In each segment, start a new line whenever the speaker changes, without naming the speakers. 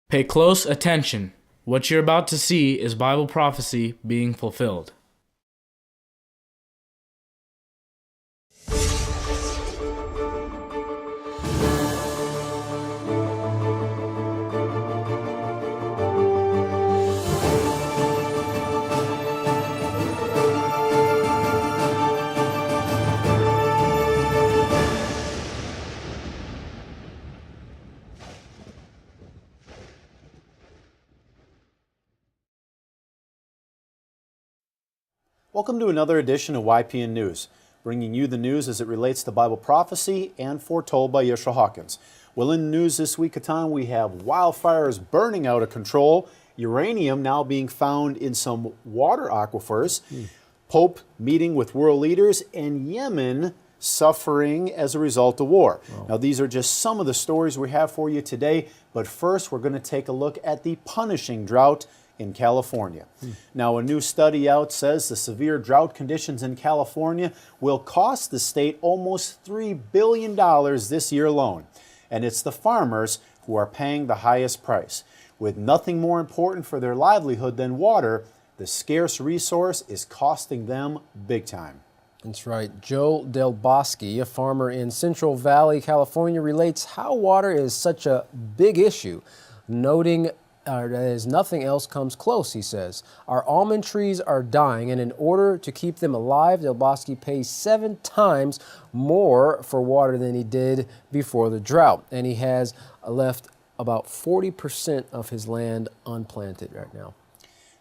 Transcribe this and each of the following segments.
Pay close attention. What you're about to see is Bible prophecy being fulfilled.
Welcome to another edition of YPN News, bringing you the news as it relates to Bible prophecy and foretold by Yeshua Hawkins. Well, in the news this week, Catan, we have wildfires burning out of control, uranium now being found in some water aquifers, Pope meeting with world leaders, and Yemen suffering as a result of war. Wow. Now, these are just some of the stories we have for you today, but first we're going to take a look at the punishing drought in California. Now, a new study out says the severe drought conditions in California will cost the state almost $3 billion this year alone. And it's the farmers who are paying the highest price. With nothing more important for their livelihood than water, the scarce resource is costing them big time.
That's right. Joe Del Bosque, a farmer in Central Valley, California, relates how water is such a big issue, noting as nothing else comes close, he says. Our almond trees are dying, and in order to keep them alive, Del Bosque pays 7 times more for water than he did before the drought. And he has left about 40% of his land unplanted right now.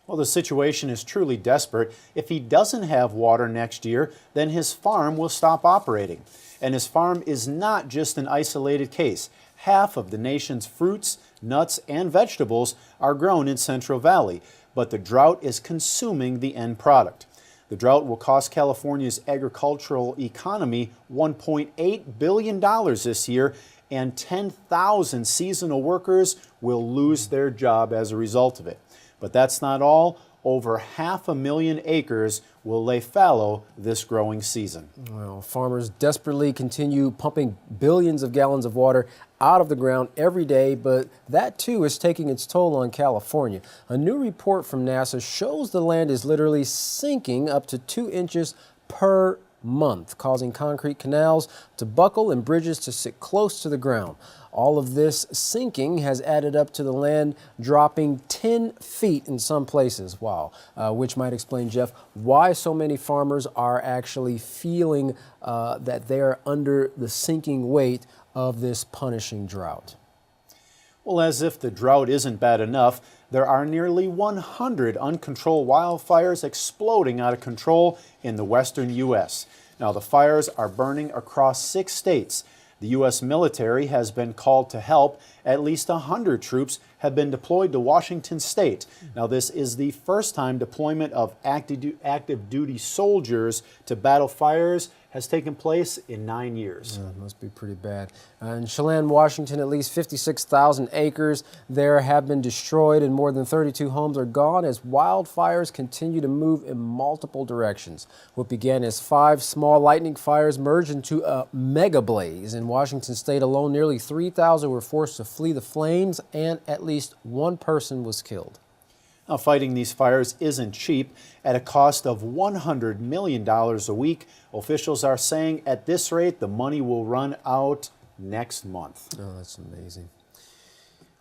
Well, the situation is truly desperate. If he doesn't have water next year, then his farm will stop operating. And his farm is not just an isolated case. Half of the nation's fruits, nuts, and vegetables are grown in Central Valley, but the drought is consuming the end product. The drought will cost California's agricultural economy $1.8 billion this year, and 10,000 seasonal workers will lose their job as a result of it. But that's not all. Over 500,000 acres will lay fallow this growing season.
Well, farmers desperately continue pumping billions of gallons of water out of the ground every day, but that too is taking its toll on California. A new report from NASA shows the land is literally sinking up to 2 inches per month, causing concrete canals to buckle and bridges to sit close to the ground. All of this sinking has added up to the land dropping 10 feet in some places. Wow. Which might explain, Jeff, why so many farmers are actually feeling that they're under the sinking weight of this punishing drought.
Well, as if the drought isn't bad enough, there are nearly 100 uncontrolled wildfires exploding out of control in the western U.S. Now, the fires are burning across 6 states. The U.S. military has been called to help. At least 100 troops have been deployed to Washington state. Now, this is the first time deployment of active duty soldiers to battle fires has taken place in 9 years.
Yeah, must be pretty bad. In Chelan, Washington, at least 56,000 acres there have been destroyed, and more than 32 homes are gone as wildfires continue to move in multiple directions. What began as 5 small lightning fires merged into a mega blaze. In Washington state alone, nearly 3,000 were forced to flee the flames, and at least 1 person was killed.
Now, fighting these fires isn't cheap. At a cost of $100 million a week, officials are saying at this rate, the money will run out next month.
Oh, that's amazing.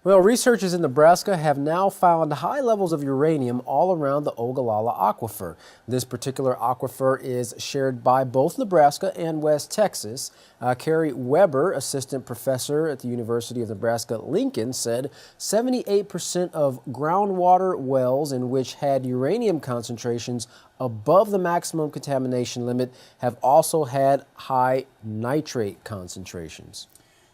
Well, researchers in Nebraska have now found high levels of uranium all around the Ogallala Aquifer. This particular aquifer is shared by both Nebraska and West Texas. Kerry Weber, assistant professor at the University of Nebraska-Lincoln, said 78% of groundwater wells in which had uranium concentrations above the maximum contamination limit have also had high nitrate concentrations.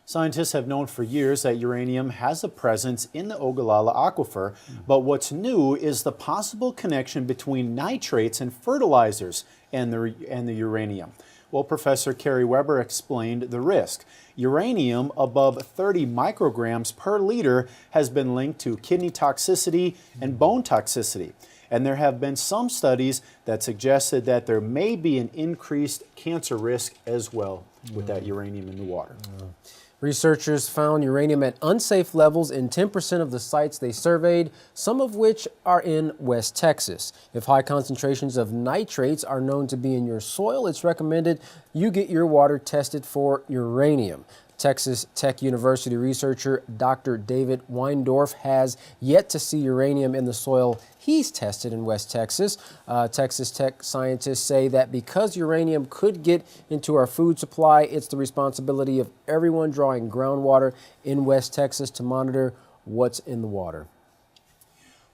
Scientists have known for years that uranium has a presence in the Ogallala Aquifer, but what's new is the possible connection between nitrates and fertilizers and the uranium. Well, Professor Kerry Weber explained the risk. Uranium above 30 micrograms per liter has been linked to kidney toxicity and bone toxicity. And there have been some studies that suggested that there may be an increased cancer risk as well with that uranium in the water.
Researchers found uranium at unsafe levels in 10% of the sites they surveyed, some of which are in West Texas. If high concentrations of nitrates are known to be in your soil, it's recommended you get your water tested for uranium. Texas Tech University researcher Dr. David Weindorf has yet to see uranium in the soil he's tested in West Texas. Texas Tech scientists say that because uranium could get into our food supply, it's the responsibility of everyone drawing groundwater in West Texas to monitor what's in the water.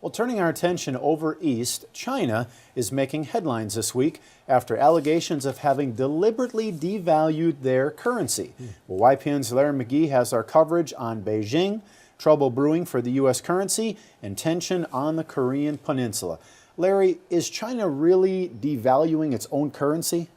Well, turning our attention over east, China is making headlines this week after allegations of having deliberately devalued their currency. Well, YPN's Larry McGee has our coverage on Beijing, trouble brewing for the U.S. currency, and tension on the Korean peninsula. Larry, is China really devaluing its own currency?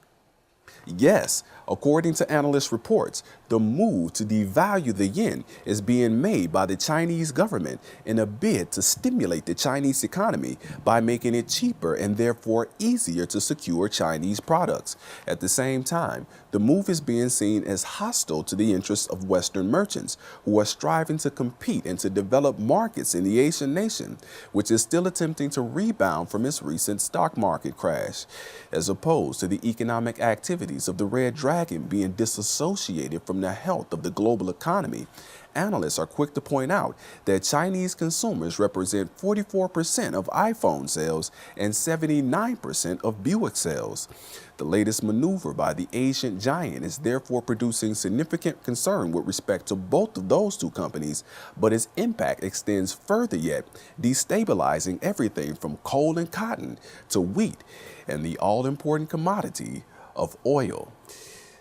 Yes, according to analyst reports, the move to devalue the yen is being made by the Chinese government in a bid to stimulate the Chinese economy by making it cheaper and therefore easier to secure Chinese products. At the same time, the move is being seen as hostile to the interests of Western merchants who are striving to compete and to develop markets in the Asian nation, which is still attempting to rebound from its recent stock market crash, as opposed to the economic activities of the Red Dragon being disassociated from the health of the global economy. Analysts are quick to point out that Chinese consumers represent 44% of iPhone sales and 79% of Buick sales. The latest maneuver by the Asian giant is therefore producing significant concern with respect to both of those two companies, but its impact extends further yet, destabilizing everything from coal and cotton to wheat and the all-important commodity of oil.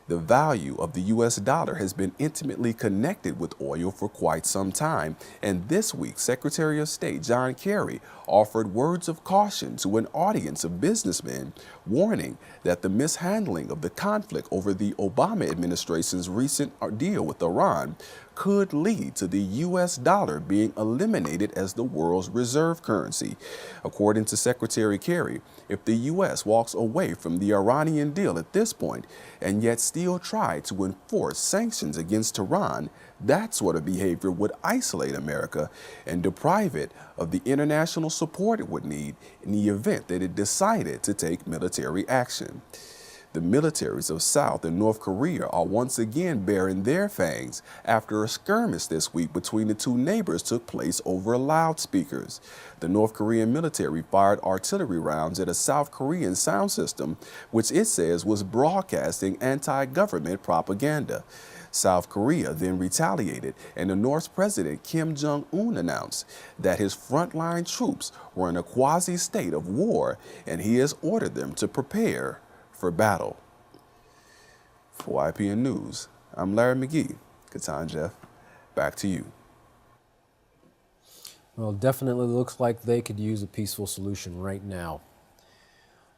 The value of the U.S. dollar has been intimately connected with oil for quite some time, and this week, Secretary of State John Kerry offered words of caution to an audience of businessmen, warning that the mishandling of the conflict over the Obama administration's recent deal with Iran could lead to the U.S. dollar being eliminated as the world's reserve currency. According to Secretary Kerry, if the U.S. walks away from the Iranian deal at this point and yet still try to enforce sanctions against Iran, that sort of behavior would isolate America and deprive it of the international support it would need in the event that it decided to take military action. The militaries of South and North Korea are once again baring their fangs after a skirmish this week between the two neighbors took place over loudspeakers. The North Korean military fired artillery rounds at a South Korean sound system, which it says was broadcasting anti-government propaganda. South Korea then retaliated, and the North's President Kim Jong-un announced that his frontline troops were in a quasi-state of war, and he has ordered them to prepare for battle. For YPN News, I'm Larry McGee. Katan Jeff, back to you.
Well, definitely looks like they could use a peaceful solution right now.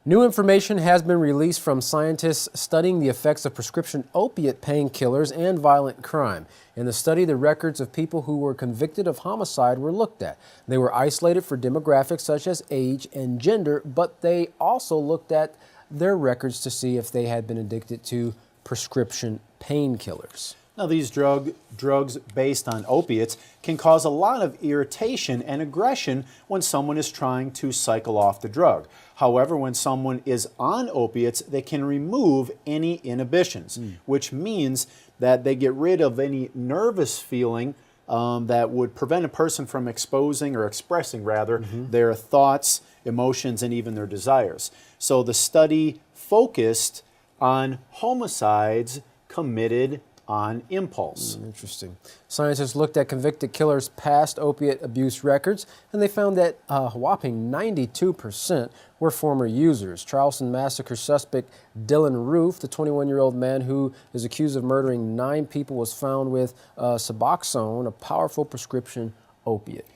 New information has been released from scientists studying the effects of prescription opiate painkillers and violent crime. In the study, the records of people who were convicted of homicide were looked at. They were isolated for demographics such as age and gender, but they also looked at their records to see if they had been addicted to prescription painkillers.
Now, these drugs based on opiates can cause a lot of irritation and aggression when someone is trying to cycle off the drug. However, when someone is on opiates, they can remove any inhibitions, which means that they get rid of any nervous feeling that would prevent a person from exposing or expressing, rather, their thoughts, emotions, and even their desires. So the study focused on homicides committed on impulse.
Interesting. Scientists looked at convicted killers' past opiate abuse records, and they found that a whopping 92% were former users. Charleston massacre suspect Dylan Roof, the 21-year-old man who is accused of murdering 9 people, was found with Suboxone, a powerful prescription opiate.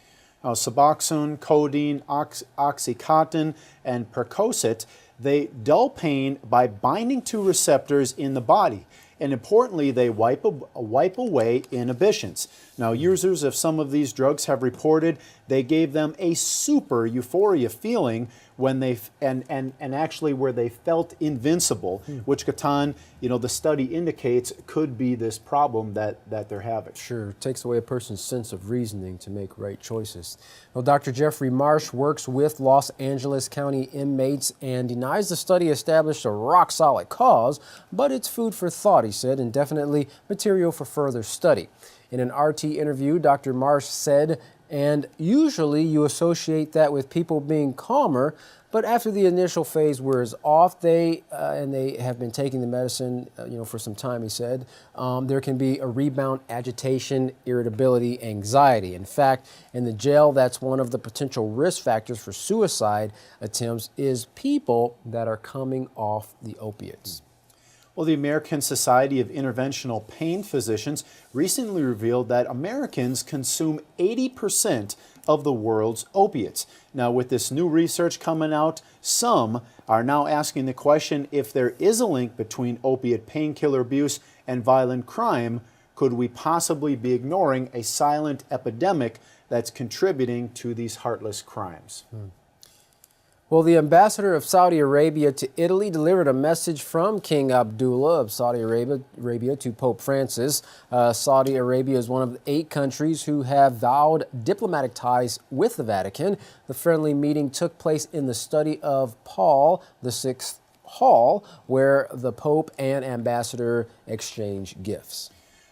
Suboxone, codeine, Oxycontin, and Percocet, they dull pain by binding to receptors in the body. And importantly, they wipe away inhibitions. Now, users of some of these drugs have reported they gave them a super euphoria feeling, when they and actually where they felt invincible, which Catan, the study indicates could be this problem that they're having.
Sure, it takes away a person's sense of reasoning to make right choices. Well, Dr. Jeffrey Marsh works with Los Angeles County inmates and denies the study established a rock-solid cause, but it's food for thought, he said, and definitely material for further study. In an RT interview, Dr. Marsh said, and usually you associate that with people being calmer, but after the initial phase wears off, they have been taking the medicine, for some time, he said, there can be a rebound, agitation, irritability, anxiety. In fact, in the jail, that's one of the potential risk factors for suicide attempts is people that are coming off the opiates.
Well, the American Society of Interventional Pain Physicians recently revealed that Americans consume 80% of the world's opiates. Now, with this new research coming out, some are now asking the question if there is a link between opiate painkiller abuse and violent crime. Could we possibly be ignoring a silent epidemic that's contributing to these heartless crimes?
Well, the ambassador of Saudi Arabia to Italy delivered a message from King Abdullah of Saudi Arabia to Pope Francis. Saudi Arabia is one of the 8 countries who have vowed diplomatic ties with the Vatican. The friendly meeting took place in the study of Paul VI Hall, where the Pope and ambassador exchange gifts.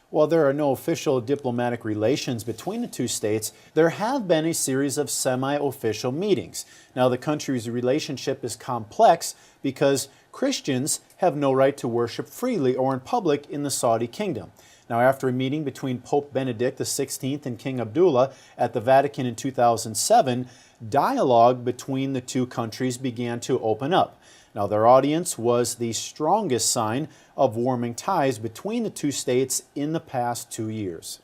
While there are no official diplomatic relations between the two states, there have been a series of semi-official meetings. Now, the country's relationship is complex because Christians have no right to worship freely or in public in the Saudi kingdom. Now, after a meeting between Pope Benedict XVI and King Abdullah at the Vatican in 2007, dialogue between the two countries began to open up. Now, their audience was the strongest sign of warming ties between the two states in the past 2 years.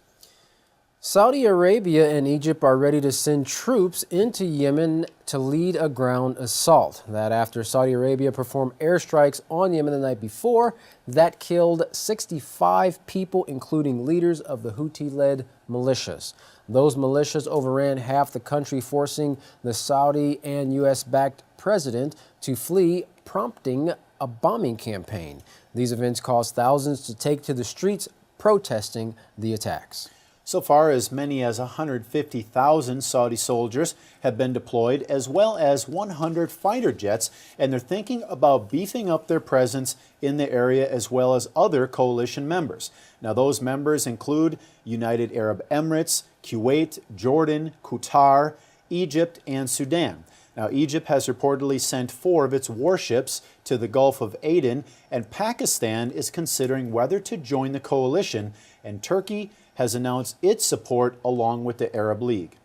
Saudi Arabia and Egypt are ready to send troops into Yemen to lead a ground assault. That after Saudi Arabia performed airstrikes on Yemen the night before that killed 65 people, including leaders of the Houthi-led militias. Those militias overran half the country, forcing the Saudi and U.S.-backed president to flee, prompting a bombing campaign. These events caused thousands to take to the streets protesting the attacks.
So far, as many as 150,000 Saudi soldiers have been deployed, as well as 100 fighter jets, and they're thinking about beefing up their presence in the area as well as other coalition members. Now, those members include United Arab Emirates, Kuwait, Jordan, Qatar, Egypt, and Sudan. Now, Egypt has reportedly sent 4 of its warships to the Gulf of Aden, and Pakistan is considering whether to join the coalition, and Turkey has announced its support along with the Arab League.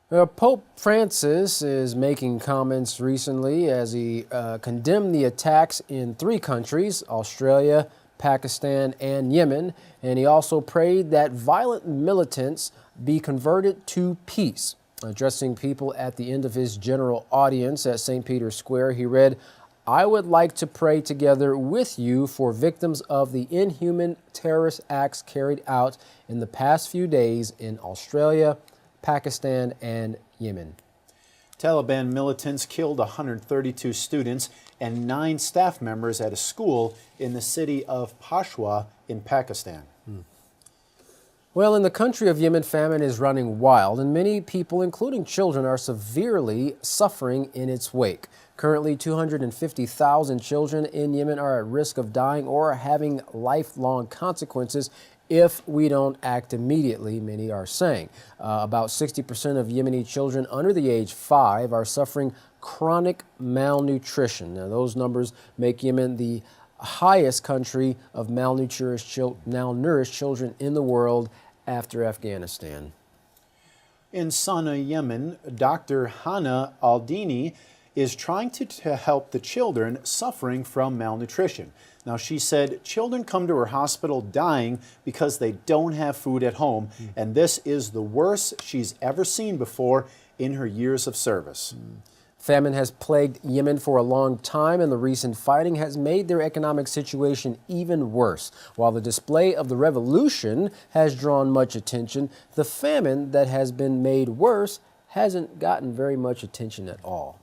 Pope Francis is making comments recently as he condemned the attacks in 3 countries, Australia, Pakistan, and Yemen, and he also prayed that violent militants be converted to peace. Addressing people at the end of his general audience at St. Peter's Square, he read, "I would like to pray together with you for victims of the inhuman terrorist acts carried out in the past few days in Australia, Pakistan, and Yemen."
Taliban militants killed 132 students and 9 staff members at a school in the city of Peshawar in Pakistan.
Well, in the country of Yemen, famine is running wild, and many people, including children, are severely suffering in its wake. Currently, 250,000 children in Yemen are at risk of dying or having lifelong consequences if we don't act immediately, many are saying. About 60% of Yemeni children under the age 5 are suffering chronic malnutrition. Now, those numbers make Yemen the highest country of malnourished children in the world after Afghanistan.
In Sana'a, Yemen, Dr. Hana Aldini is trying to help the children suffering from malnutrition. Now, she said children come to her hospital dying because they don't have food at home, and this is the worst she's ever seen before in her years of service.
Famine has plagued Yemen for a long time, and the recent fighting has made their economic situation even worse. While the display of the revolution has drawn much attention, the famine that has been made worse hasn't gotten very much attention at all.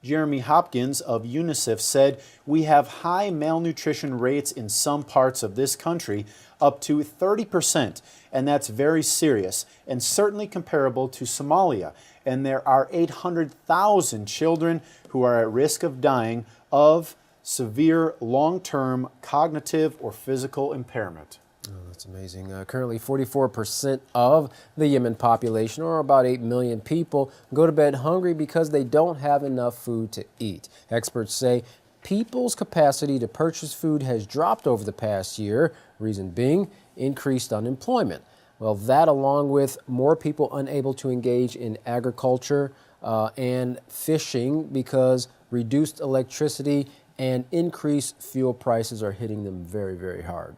Jeremy Hopkins of UNICEF said, "We have high malnutrition rates in some parts of this country, up to 30%, and that's very serious and certainly comparable to Somalia. And there are 800,000 children who are at risk of dying of severe long-term cognitive or physical impairment."
Oh, that's amazing. Currently, 44% of the Yemen population, or about 8 million people, go to bed hungry because they don't have enough food to eat. Experts say people's capacity to purchase food has dropped over the past year, reason being increased unemployment. Well, that along with more people unable to engage in agriculture and fishing because reduced electricity and increased fuel prices are hitting them very, very hard.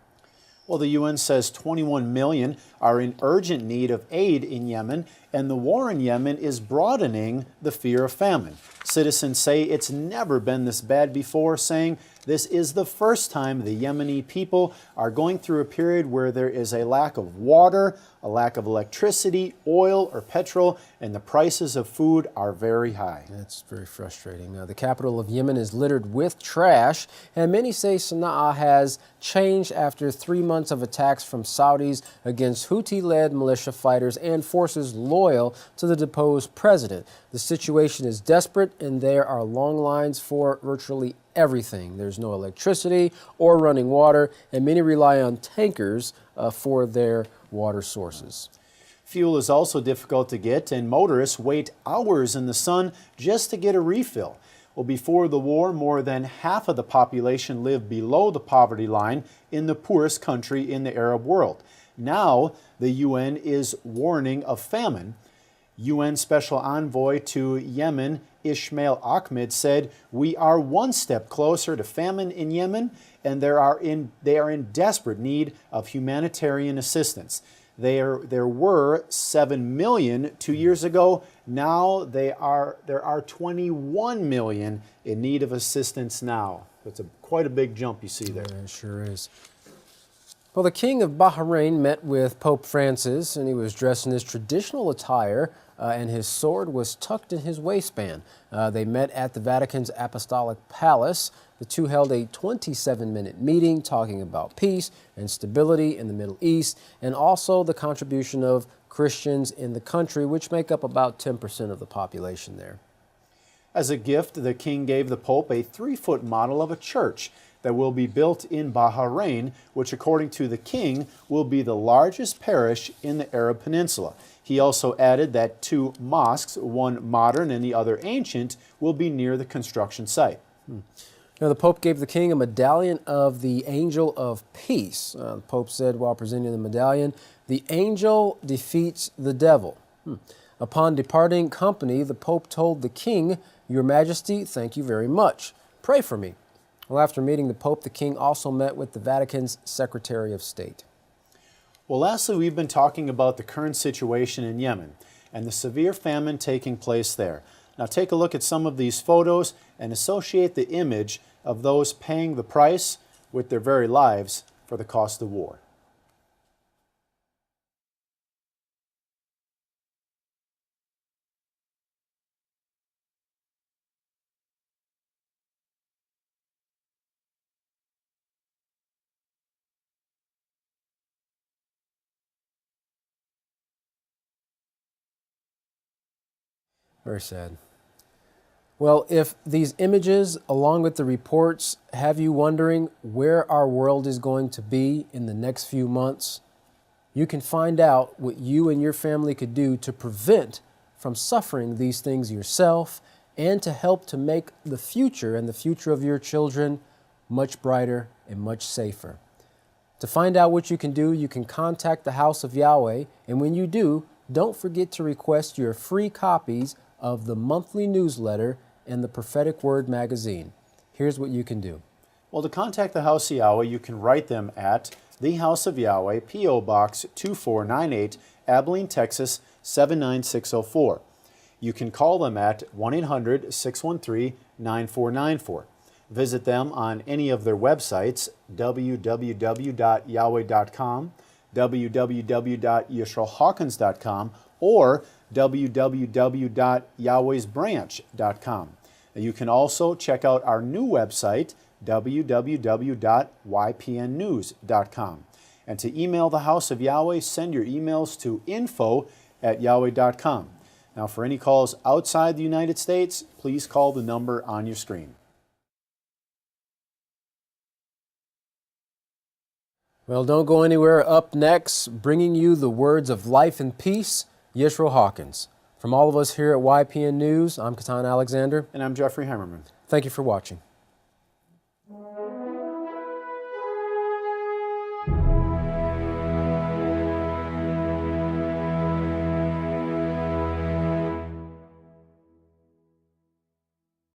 Well, the UN says 21 million are in urgent need of aid in Yemen, and the war in Yemen is broadening the fear of famine. Citizens say it's never been this bad before, saying this is the first time the Yemeni people are going through a period where there is a lack of water, a lack of electricity, oil, or petrol, and the prices of food are very high.
That's very frustrating. The capital of Yemen is littered with trash, and many say Sana'a has changed after 3 months of attacks from Saudis against Houthi-led militia fighters and forces loyal to the deposed president. The situation is desperate, and there are long lines for virtually everything. There's no electricity or running water, and many rely on tankers for their water sources.
Fuel is also difficult to get, and motorists wait hours in the sun just to get a refill. Well, before the war, more than half of the population lived below the poverty line in the poorest country in the Arab world. Now, the UN is warning of famine. UN Special Envoy to Yemen, Ismail Ahmed, said, "We are one step closer to famine in Yemen, and they are in desperate need of humanitarian assistance. There were 7 million 2 years ago. Now there are 21 million in need of assistance now." That's quite a big jump you see there.
Yeah, it sure is. Well, the King of Bahrain met with Pope Francis, and he was dressed in his traditional attire, and his sword was tucked in his waistband. They met at the Vatican's Apostolic Palace. The two held a 27-minute meeting talking about peace and stability in the Middle East, and also the contribution of Christians in the country, which make up about 10% of the population there.
As a gift, the king gave the Pope a 3-foot model of a church that will be built in Bahrain, which, according to the king, will be the largest parish in the Arab Peninsula. He also added that 2 mosques, one modern and the other ancient, will be near the construction site.
Now, the Pope gave the king a medallion of the Angel of Peace. The Pope said while presenting the medallion, "The angel defeats the devil." Upon departing company, the Pope told the king, "Your Majesty, thank you very much. Pray for me." Well, after meeting the Pope, the king also met with the Vatican's Secretary of State.
Well, lastly, we've been talking about the current situation in Yemen and the severe famine taking place there. Now take a look at some of these photos and associate the image of those paying the price with their very lives for the cost of war.
Very sad. Well, if these images, along with the reports, have you wondering where our world is going to be in the next few months, you can find out what you and your family could do to prevent from suffering these things yourself and to help to make the future and the future of your children much brighter and much safer. To find out what you can do, you can contact the House of Yahweh, and when you do, don't forget to request your free copies of the monthly newsletter and the Prophetic Word magazine. Here's what you can do.
Well, to contact the House of Yahweh, you can write them at the House of Yahweh, P.O. Box 2498, Abilene, Texas 79604. You can call them at 1-800-613-9494. Visit them on any of their websites, www.yahweh.com, www.yisraelhawkins.com, or www.yahwehsbranch.com. You can also check out our new website, www.ypnnews.com. And to email the House of Yahweh, send your emails to info@yahweh.com. Now, for any calls outside the United States, please call the number on your screen.
Well, don't go anywhere. Up next, bringing you the words of life and peace, Yisrael Hawkins. From all of us here at YPN News, I'm Katan Alexander.
And I'm Jeffrey Heimerman.
Thank you for watching.